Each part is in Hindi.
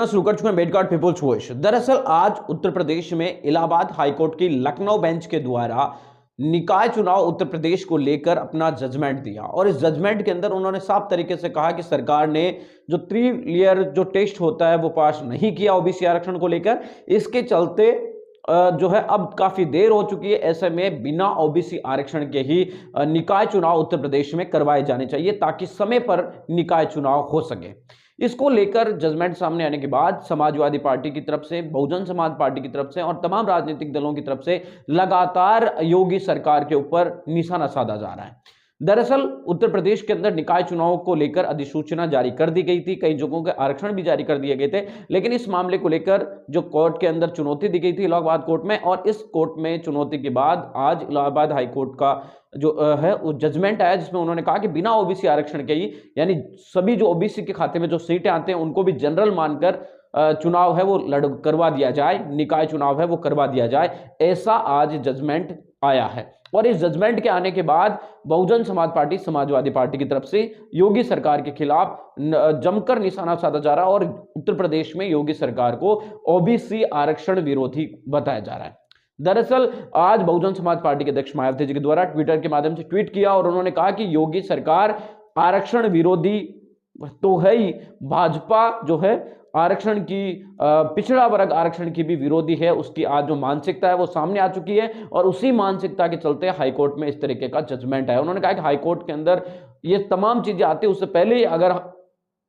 शुरू कर चुके हैं मेडकार्ड पीपुल्स वॉइस। दरअसल आज उत्तर प्रदेश में इलाहाबाद हाईकोर्ट की लखनऊ बेंच के द्वारा निकाय चुनाव उत्तर प्रदेश को लेकर अपना जजमेंट दिया और इस जजमेंट के अंदर उन्होंने साफ तरीके से कहा कि सरकार ने जो 3 लेयर जो टेस्ट होता है वो पास नहीं किया ओबीसी आरक्षण को लेकर। इसके चलते जो है अब काफी देर हो चुकी है। ऐसे में बिना ओबीसी आरक्षण के ही निकाय चुनाव उत्तर प्रदेश में करवाए जाने चाहिए ताकि समय पर निकाय चुनाव हो सके। इसको लेकर जजमेंट सामने आने के बाद समाजवादी पार्टी की तरफ से, बहुजन समाज पार्टी की तरफ से और तमाम राजनीतिक दलों की तरफ से लगातार योगी सरकार के ऊपर निशाना साधा जा रहा है। दरअसल उत्तर प्रदेश के अंदर निकाय चुनाव को लेकर अधिसूचना जारी कर दी गई थी, कई जगहों के आरक्षण भी जारी कर दिए गए थे, लेकिन इस मामले को लेकर जो कोर्ट के अंदर चुनौती दी गई थी इलाहाबाद कोर्ट में, और इस कोर्ट में चुनौती के बाद आज इलाहाबाद हाईकोर्ट का जो है वो जजमेंट आया जिसमें उन्होंने कहा कि बिना ओबीसी आरक्षण के ही, यानी सभी जो ओबीसी के खाते में जो सीटें आते हैं उनको भी जनरल मानकर चुनाव है वो करवा दिया जाए, निकाय चुनाव है वो करवा दिया जाए, ऐसा आज जजमेंट आया है। और इस जजमेंट के आने के बाद बहुजन समाज पार्टी, समाजवादी पार्टी की तरफ से योगी सरकार के खिलाफ जमकर निशाना साधा जा रहा है और उत्तर प्रदेश में योगी सरकार को ओबीसी आरक्षण विरोधी बताया जा रहा है। दरअसल आज बहुजन समाज पार्टी के अध्यक्ष मायावती जी के द्वारा ट्विटर के माध्यम से ट्वीट किया और उन्होंने कहा कि योगी सरकार आरक्षण विरोधी तो है ही, भाजपा जो है आरक्षण की, पिछड़ा वर्ग आरक्षण की भी विरोधी है। उसकी आज जो मानसिकता है वो सामने आ चुकी है और उसी मानसिकता के चलते हाईकोर्ट में इस तरीके का जजमेंट है। उन्होंने कहा कि हाईकोर्ट के अंदर ये तमाम चीजें आती है, उससे पहले ही अगर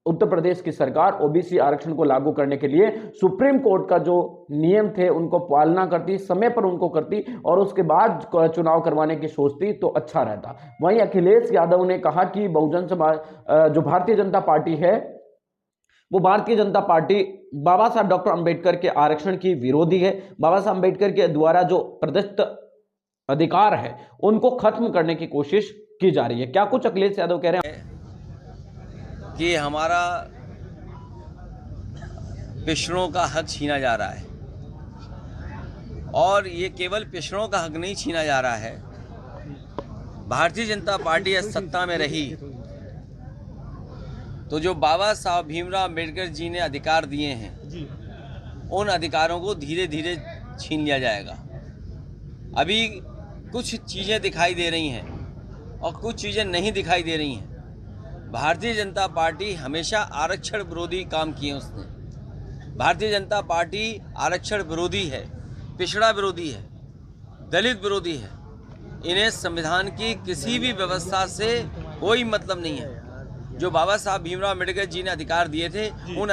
उत्तर प्रदेश की सरकार ओबीसी आरक्षण को लागू करने के लिए सुप्रीम कोर्ट का जो नियम थे उनको पालना करती, समय पर उनको करती और उसके बाद चुनाव करवाने की सोचती तो अच्छा रहता। वहीं अखिलेश यादव ने कहा कि बहुजन समाज, जो भारतीय जनता पार्टी है वो भारतीय जनता पार्टी बाबा साहब डॉक्टर अंबेडकर के आरक्षण की विरोधी है। बाबा साहब अंबेडकर के द्वारा जो प्रदत्त अधिकार है उनको खत्म करने की कोशिश की जा रही है। क्या कुछ अखिलेश यादव कह रहे हैं कि हमारा पिछड़ों का हक छीना जा रहा है, और ये केवल पिछड़ों का हक नहीं छीना जा रहा है। भारतीय जनता पार्टी सत्ता में रही तो जो बाबा साहब भीमराव अम्बेडकर जी ने अधिकार दिए हैं उन अधिकारों को धीरे धीरे छीन लिया जाएगा। अभी कुछ चीज़ें दिखाई दे रही हैं और कुछ चीज़ें नहीं दिखाई दे रही हैं। भारतीय जनता पार्टी हमेशा आरक्षण विरोधी काम किए उसने। भारतीय जनता पार्टी आरक्षण विरोधी है, पिछड़ा विरोधी है, दलित विरोधी है। इन्हें संविधान की किसी भी व्यवस्था से कोई मतलब नहीं है। जो बाबा साहब भीमराव अम्बेडकर जी ने अधिकार दिए थे उन